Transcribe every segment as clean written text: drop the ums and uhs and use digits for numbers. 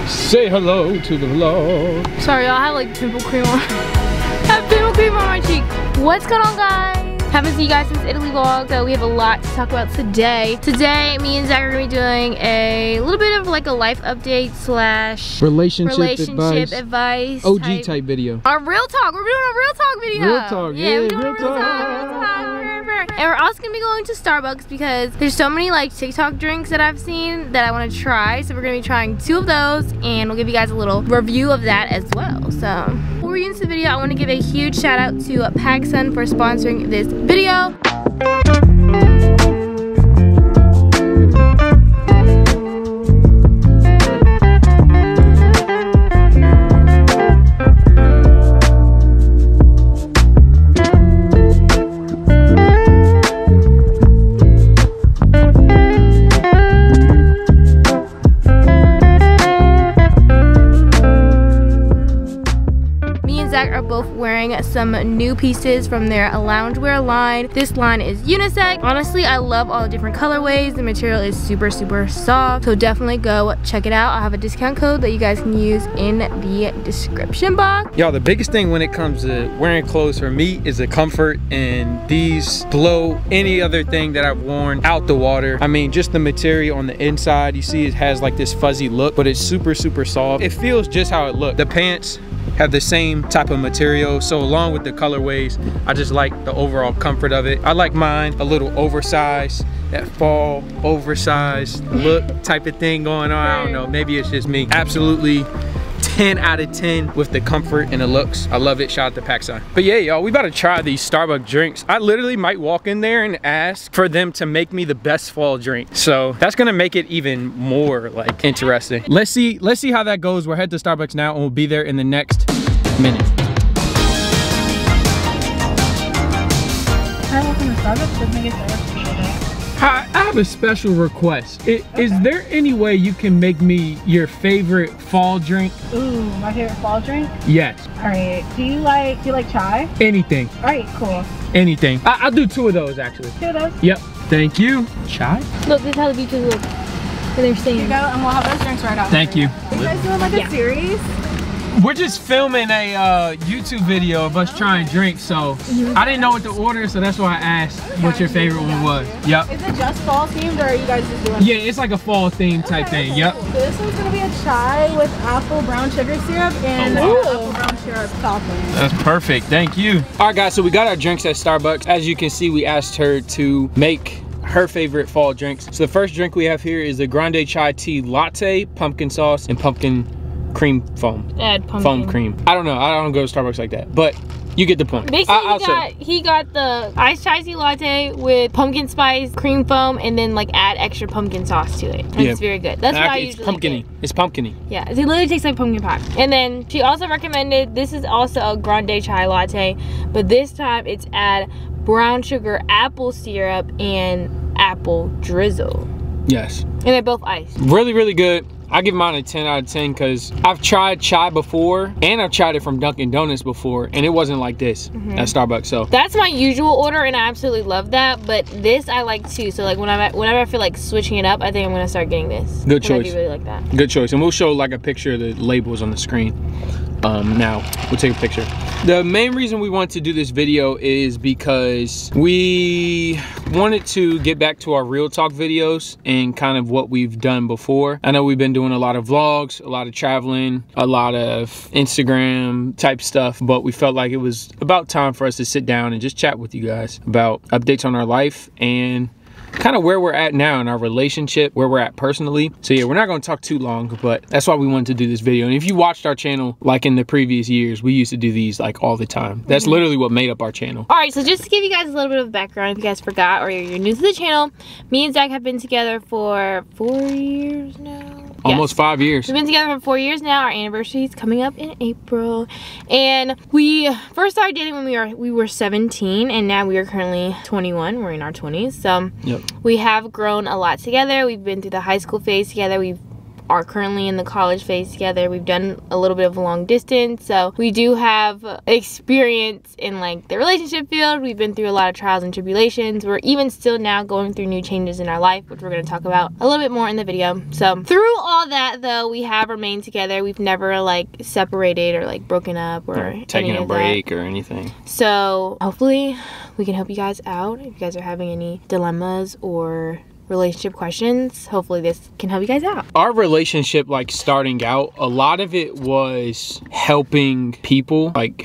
Say hello to the vlog. Sorry, y'all, I have like pimple cream on. I have pimple cream on my cheek. What's going on, guys? Haven't seen you guys since Italy vlog, so we have a lot to talk about today. Today, me and Zach are gonna be doing a little bit of like a life update slash relationship advice OG type video. Our real talk. We're doing a real talk video. Real talk, yeah, we're doing real talk. And we're also gonna be going to Starbucks because there's so many like TikTok drinks that I've seen that I want to try. So we're gonna be trying 2 of those, and we'll give you guys a little review of that as well. So before we get into the video, I want to give a huge shout out to PacSun for sponsoring this video. Are both wearing some new pieces from their loungewear line. This line is unisex. Honestly, I love all the different colorways. The material is super soft, so definitely go check it out. I'll have a discount code that you guys can use in the description box. Y'all, the biggest thing when it comes to wearing clothes for me is the comfort, and these blow any other thing that I've worn out the water. I mean, just the material on the inside, you see it has like this fuzzy look, but it's super soft. It feels just how it looks. The pants have the same type of material, so along with the colorways, I just like the overall comfort of it. I like mine a little oversized, that fall oversized look type of thing going on. I don't know, maybe it's just me. Absolutely 10 out of 10 with the comfort and the looks. I love it. Shout out to PacSun. But yeah, y'all, we about to try these Starbucks drinks. I literally might walk in there and ask for them to make me the best fall drink. So that's gonna make it even more like interesting. Let's see how that goes. We're headed to Starbucks now, and we'll be there in the next minute. Hi, welcome to Starbucks. Doesn't get Starbucks for you today. Hi, I have a special request. Is there any way you can make me your favorite fall drink? Ooh, my favorite fall drink? Yes. All right. Do you like chai? Anything. All right, cool. Anything. I'll do 2 of those actually. 2 of those? Yep. Thank you. Chai? Look, this is how the beaches look. Where they're staying. Here you go, and we'll have those drinks right out. Thank you. Are you guys doing like a series? We're just filming a YouTube video of us trying drinks, so I didn't know what to order, so that's why I asked what your favorite one was. Yep. Is it just fall themed, or are you guys just doing? Yeah, it's like a fall theme type thing. Yep. Cool. So this one's gonna be a chai with apple brown sugar syrup and apple brown syrup topping. That's perfect. Thank you. All right, guys. So we got our drinks at Starbucks. As you can see, we asked her to make her favorite fall drinks. So the first drink we have here is the Grande Chai Tea Latte, pumpkin sauce, and pumpkin cream foam. Add pumpkin. Foam cream. I don't know. I don't go to Starbucks like that, but you get the point. Basically, he got the iced chai tea latte with pumpkin spice, cream foam, and then like add extra pumpkin sauce to it. And it's very good. That's what I usually pumpkin-y. get. It's pumpkin-y. Yeah, it literally tastes like pumpkin pie. And then she also recommended, this is also a grande chai latte, but this time it's add brown sugar apple syrup and apple drizzle. Yes. And they're both iced. Really good. I give mine a 10 out of 10 because I've tried chai before, and I've tried it from Dunkin' Donuts before, and it wasn't like this at Starbucks. So that's my usual order, and I absolutely love that. But this I like too. So like whenever I feel like switching it up, I think I'm gonna start getting this. Good choice. I do really like that. Good choice. And we'll show like a picture of the labels on the screen. Now we'll take a picture. The main reason we want to do this video is because we wanted to get back to our real talk videos and kind of what we've done before. I know we've been doing a lot of vlogs, a lot of traveling, a lot of Instagram type stuff, but we felt like it was about time for us to sit down and just chat with you guys about updates on our life and kind of where we're at now in our relationship, where we're at personally. So yeah, we're not going to talk too long, but that's why we wanted to do this video. And if you watched our channel like in the previous years, we used to do these like all the time. That's literally what made up our channel. All right, so just to give you guys a little bit of background, if you guys forgot or you're new to the channel, me and Zach have been together for 4 years now. Almost 5 years. We've been together for 4 years now. Our anniversary is coming up in April. And we first started dating when we were 17, and now we are currently 21. We're in our 20s. So we have grown a lot together. We've been through the high school phase together. We've are currently in the college phase together. We've done a little bit of a long distance, so we do have experience in like the relationship field. We've been through a lot of trials and tribulations. We're even still now going through new changes in our life, which we're going to talk about a little bit more in the video. So through all that though, we have remained together. We've never like separated or like broken up or taking a break or anything. So hopefully we can help you guys out. If you guys are having any dilemmas or relationship questions, hopefully this can help you guys out. Our relationship, like starting out, a lot of it was helping people, like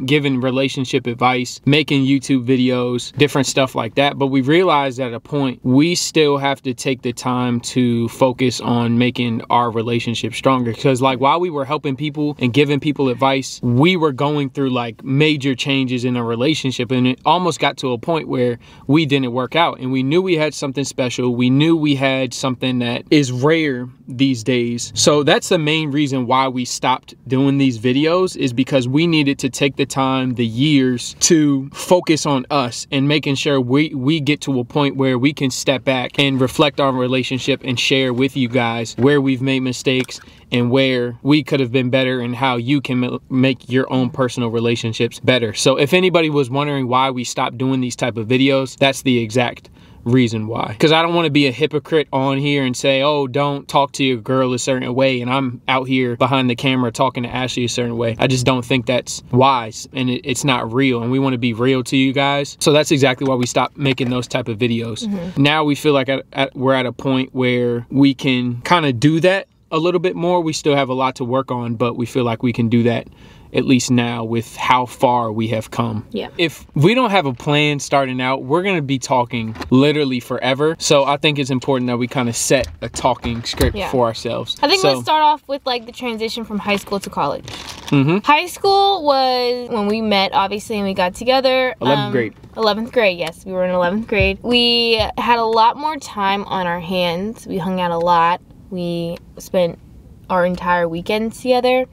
giving relationship advice, making YouTube videos, different stuff like that. But we realized at a point we still have to take the time to focus on making our relationship stronger, because like while we were helping people and giving people advice, we were going through like major changes in a relationship, and it almost got to a point where we didn't work out, and we knew we had something special. We knew we had something that is rare these days. So that's the main reason why we stopped doing these videos, is because we needed to take the time, the years, to focus on us and making sure we get to a point where we can step back and reflect on our relationship and share with you guys where we've made mistakes and where we could have been better, and how you can make your own personal relationships better. So if anybody was wondering why we stopped doing these type of videos, that's the exact reason why. Because I don't want to be a hypocrite on here and say, oh, don't talk to your girl a certain way, and I'm out here behind the camera talking to Ashley a certain way. I just don't think that's wise, and it's not real, and we want to be real to you guys. So that's exactly why we stopped making those type of videos. Now we feel like we're at a point where we can kind of do that a little bit more. We still have a lot to work on, but we feel like we can do that at least now with how far we have come. Yeah. If we don't have a plan starting out, we're going to be talking literally forever. So I think it's important that we kind of set a talking script for ourselves. I think let's start off with like the transition from high school to college. High school was when we met, obviously, and we got together. 11th grade. 11th grade, yes. We were in 11th grade. We had a lot more time on our hands. We hung out a lot. We spent our entire weekends together.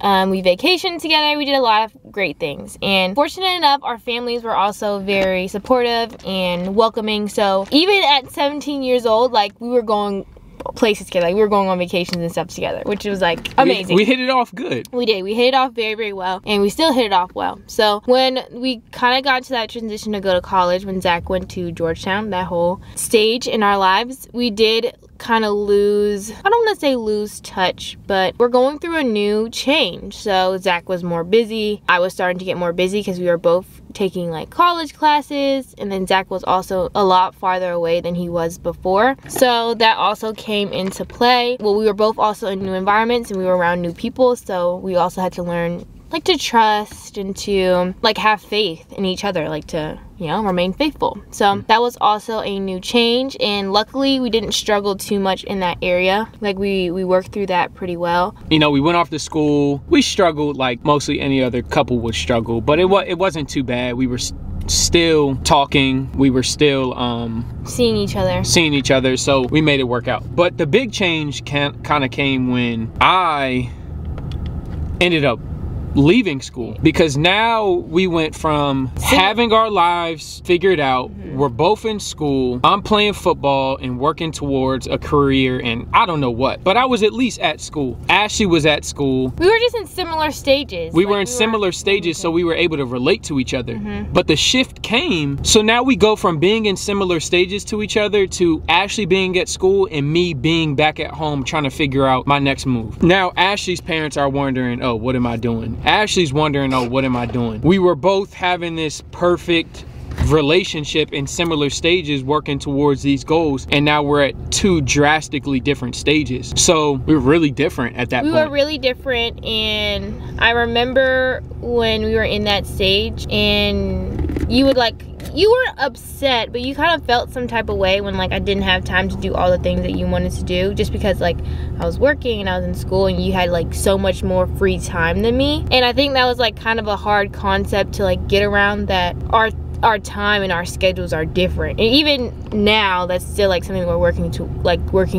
We vacationed together. We did a lot of great things, and fortunate enough, our families were also very supportive and welcoming. So even at 17 years old, like, we were going places together. Like, we were going on vacations and stuff together, which was like amazing. We hit it off good. We did. We hit it off very, very well, and we still hit it off well. So when we kind of got to that transition to go to college, when Zach went to Georgetown, that whole stage in our lives, we did kind of lose, I don't want to say lose touch, but we're going through a new change. So Zach was more busy. I was starting to get more busy because we were both taking like college classes, and then Zach was also a lot farther away than he was before. So that also came into play. Well, we were both also in new environments, and we were around new people, so we also had to learn like to trust and to like have faith in each other, like to, you know, remain faithful. So that was also a new change, and luckily we didn't struggle too much in that area. Like we worked through that pretty well. You know, we went off to school. We struggled like mostly any other couple would struggle, but it wasn't too bad. We were still talking. We were still seeing each other. So we made it work out. But the big change kind of came when I ended up leaving school, because now we went from having our lives figured out, we're both in school, I'm playing football and working towards a career and I don't know what, but I was at least at school. Ashley was at school. We were just in similar stages. We were in similar stages, so we were able to relate to each other. But the shift came, so now we go from being in similar stages to each other to Ashley being at school and me being back at home trying to figure out my next move. Now Ashley's parents are wondering, oh, what am I doing? Ashley's wondering, oh, what am I doing? We were both having this perfect relationship in similar stages, working towards these goals, and now we're at two drastically different stages. So we're really different at that point. We were really different, and I remember when we were in that stage, and you would like, you weren't upset, but you kind of felt some type of way when like I didn't have time to do all the things that you wanted to do, just because like I was working and I was in school and you had like so much more free time than me. And I think that was like kind of a hard concept to like get around, that our time and our schedules are different. And even now, that's still like something we're working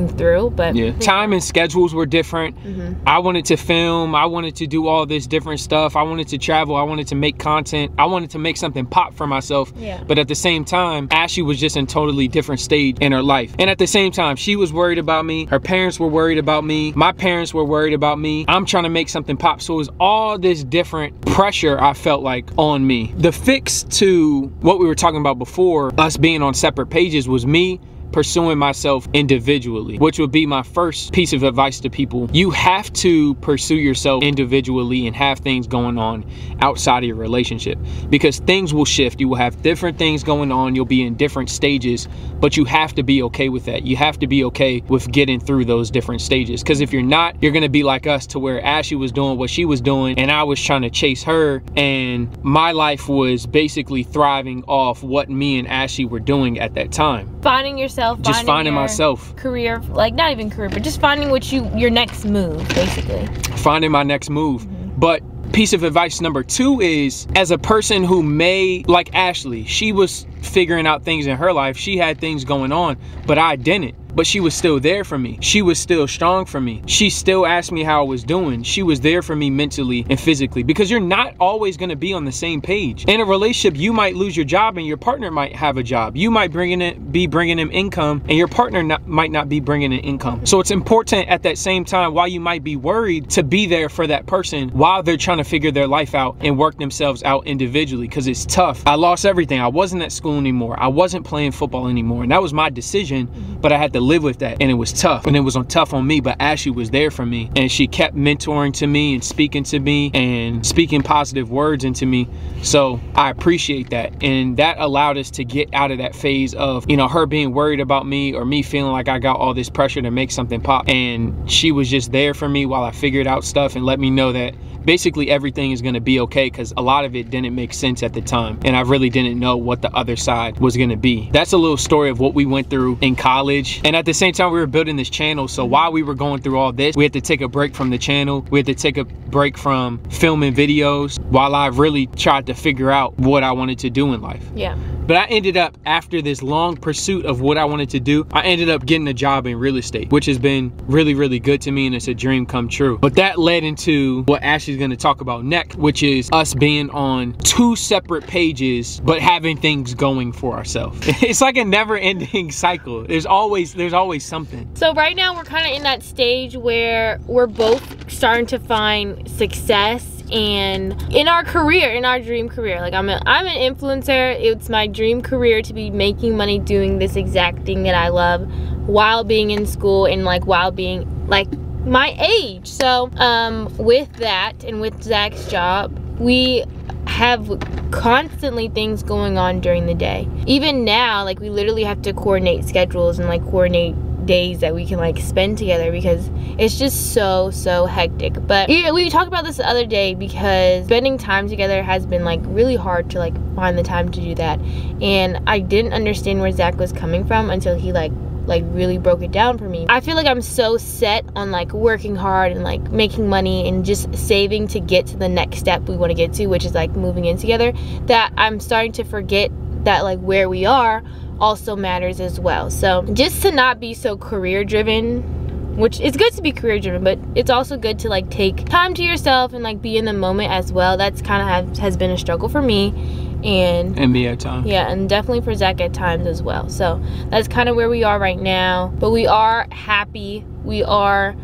through. But yeah, time and schedules were different. I wanted to film, I wanted to do all this different stuff, I wanted to travel, I wanted to make content, I wanted to make something pop for myself. But at the same time, Ashley was just in totally different stage in her life. And at the same time, she was worried about me, her parents were worried about me, my parents were worried about me, I'm trying to make something pop. So it was all this different pressure I felt like on me. The fix to what we were talking about before, us being on separate pages, was me pursuing myself individually, which would be my first piece of advice to people. You have to pursue yourself individually and have things going on outside of your relationship, because things will shift. You will have different things going on, you'll be in different stages, but you have to be okay with that. You have to be okay with getting through those different stages, because if you're not, you're gonna be like us, to where Ashley was doing what she was doing and I was trying to chase her, and my life was basically thriving off what me and Ashley were doing at that time. Finding yourself, just finding myself, career, like not even career, but just finding what your next move, basically finding my next move. But piece of advice number 2 is, as a person who may, like Ashley, she was figuring out things in her life, she had things going on, but I didn't. But she was still there for me. She was still strong for me. She still asked me how I was doing. She was there for me mentally and physically, because you're not always gonna be on the same page. In a relationship, you might lose your job and your partner might have a job. You might be bringing in income and your partner might not be bringing in income. So it's important at that same time, while you might be worried, to be there for that person while they're trying to figure their life out and work themselves out individually, because it's tough. I lost everything. I wasn't at school anymore. I wasn't playing football anymore. And that was my decision, but I had to live with that, and it was tough, and it was tough on me. But Ashley was there for me, and she kept mentoring to me and speaking to me and speaking positive words into me. So I appreciate that, and that allowed us to get out of that phase of, you know, her being worried about me or me feeling like I got all this pressure to make something pop. And she was just there for me while I figured out stuff and let me know that basically everything is going to be okay, because a lot of it didn't make sense at the time, and I really didn't know what the other side was going to be. That's a little story of what we went through in college, and at the same time we were building this channel. So while we were going through all this, we had to take a break from the channel, we had to take a break from filming videos, while I really tried to figure out what I wanted to do in life. But I ended up, after this long pursuit of what I wanted to do, I ended up getting a job in real estate, which has been really, really good to me, and it's a dream come true. But that led into what Ashley's gonna talk about next, which is us being on 2 separate pages, but having things going for ourselves. It's like a never-ending cycle. There's always something. So right now we're kind of in that stage where we're both starting to find success and in our career, in our dream career. Like I'm an influencer. It's my dream career to be making money doing this exact thing that I love while being in school and like while being like my age. So with that and with Zach's job, we have constantly things going on during the day. Even now, like we literally have to coordinate schedules and like coordinate days that we can like spend together, because it's just so hectic. But we talked about this the other day, because spending time together has been like really hard to like find the time to do that, and I didn't understand where Zach was coming from until he like really broke it down for me. I feel like I'm so set on like working hard and like making money and just saving to get to the next step we want to get to, which is like moving in together, that I'm starting to forget that like where we are also matters as well. So just to not be so career driven, which it's good to be career driven, but it's also good to like take time to yourself and like be in the moment as well. That's kind of has been a struggle for me, and me at times. Yeah, and definitely for Zach at times as well. So that's kind of where we are right now, but we are happy, we are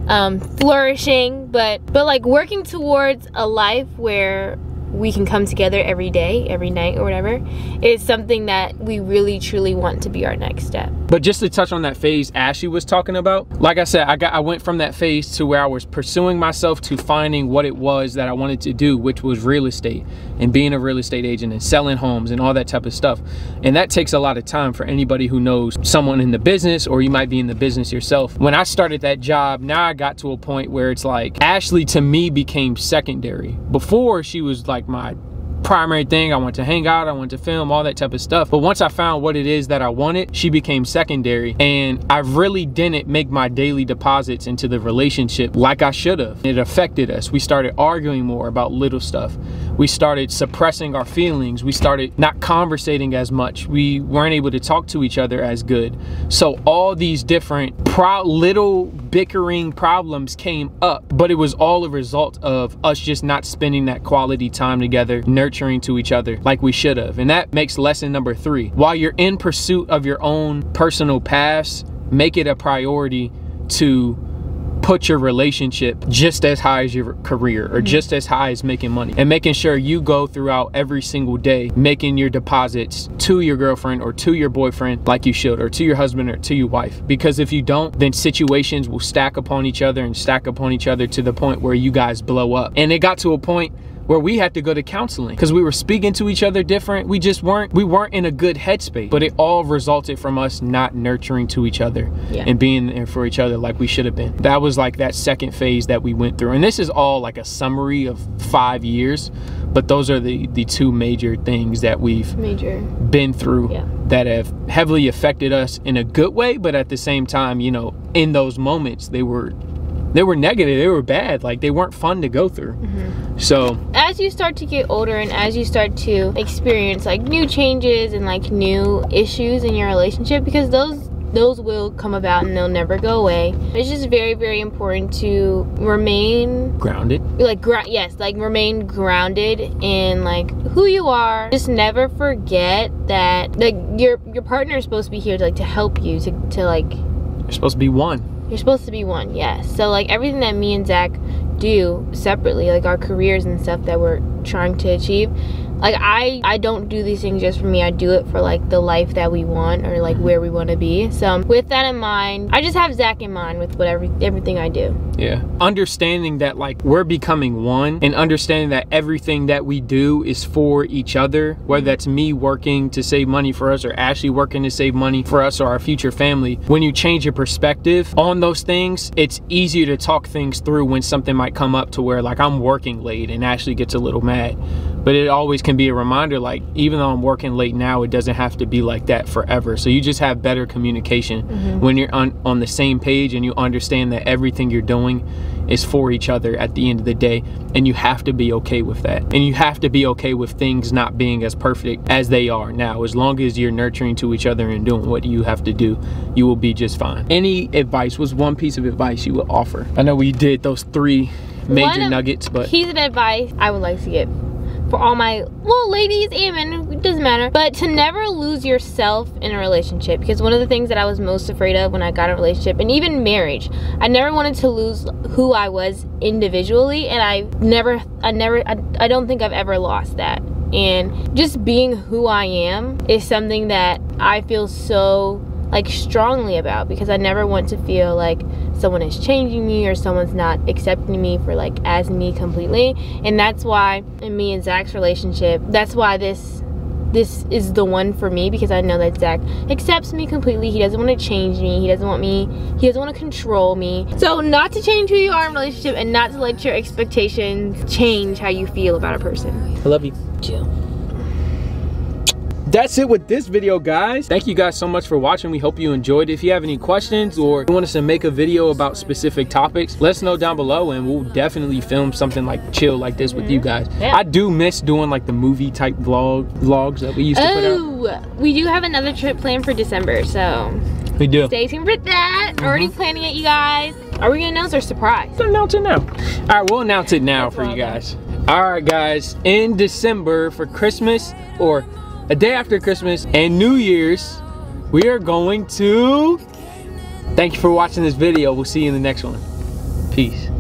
flourishing, but like working towards a life where we can come together every day, every night, or whatever, is something that we really truly want to be our next step. But just to touch on that phase Ashley was talking about, like I said, I went from that phase to where I was pursuing myself to finding what it was that I wanted to do, which was real estate and being a real estate agent and selling homes and all that type of stuff. And that takes a lot of time for anybody who knows someone in the business, or you might be in the business yourself. When I started that job, now I got to a point where it's like Ashley to me became secondary. Before, she was like my primary thing. I wanted to hang out, I wanted to film, all that type of stuff. But once I found what it is that I wanted, she became secondary, and I really didn't make my daily deposits into the relationship like I should have. It affected us. We started arguing more about little stuff. We started suppressing our feelings. We started not conversating as much. We weren't able to talk to each other as good. So all these different little bickering problems came up, but it was all a result of us just not spending that quality time together, nurturing to each other like we should have. And that makes lesson number 3. While you're in pursuit of your own personal paths, make it a priority to put your relationship just as high as your career, or just as high as making money, and making sure you go throughout every single day making your deposits to your girlfriend or to your boyfriend like you should, or to your husband or to your wife. Because if you don't, then situations will stack upon each other and stack upon each other to the point where you guys blow up. And it got to a point where we had to go to counseling because we were speaking to each other different. We weren't in a good headspace, but it all resulted from us not nurturing to each other and being there for each other like we should have been. That was like that second phase that we went through. And this is all like a summary of 5 years, but those are the 2 major things that we've been through that have heavily affected us in a good way, but at the same time, you know, in those moments they were negative, they were bad, like they weren't fun to go through. So as you start to get older and as you start to experience like new changes and like new issues in your relationship, because those will come about and they'll never go away, it's just very, very important to remain grounded, remain grounded in like who you are. Just never forget that like your partner is supposed to be here to like to help you, to like, you're supposed to be one. You're supposed to be one, yes. So like everything that me and Zach do separately, like our careers and stuff that we're trying to achieve, like I don't do these things just for me. I do it for like the life that we want, or like where we want to be. So with that in mind, I just have Zach in mind with everything I do. Yeah, understanding that like we're becoming one, and understanding that everything that we do is for each other, whether that's me working to save money for us or Ashley working to save money for us or our future family. When you change your perspective on those things, it's easier to talk things through when something might come up to where like I'm working late and Ashley gets a little mad. But it always can be a reminder, like even though I'm working late now, it doesn't have to be like that forever. So you just have better communication when you're on the same page, and you understand that everything you're doing is for each other at the end of the day, and you have to be okay with that. And you have to be okay with things not being as perfect as they are now. As long as you're nurturing to each other and doing what you have to do, you will be just fine. Any advice, was one piece of advice you would offer? I know we did those 3 major nuggets, but piece of advice I would like to give for all my, well, ladies and men, it doesn't matter, but to never lose yourself in a relationship. Because one of the things that I was most afraid of when I got in a relationship, and even marriage, I never wanted to lose who I was individually, and I don't think I've ever lost that. And just being who I am is something that I feel so like strongly about, because I never want to feel like someone is changing me or someone's not accepting me for like as me completely. And that's why in me and Zach's relationship, that's why this is the one for me, because I know that Zach accepts me completely. He doesn't want to change me. He doesn't want to control me. So not to change who you are in a relationship, and not to let your expectations change how you feel about a person. I love you. Jill. That's it with this video, guys. Thank you guys so much for watching. We hope you enjoyed it. If you have any questions or you want us to make a video about specific topics, let us know down below, and we'll definitely film something like chill like this with you guys. Yeah. I do miss doing like the movie type vlogs that we used to put out. We do have another trip planned for December, so we do. Stay tuned for that. Already planning it, you guys. Are we gonna announce our surprise? Let's announce it now. All right, we'll announce it now for you guys. All right, guys, in December for Christmas, or a day after Christmas and New Year's, we are going to... Thank you for watching this video. We'll see you in the next one. Peace.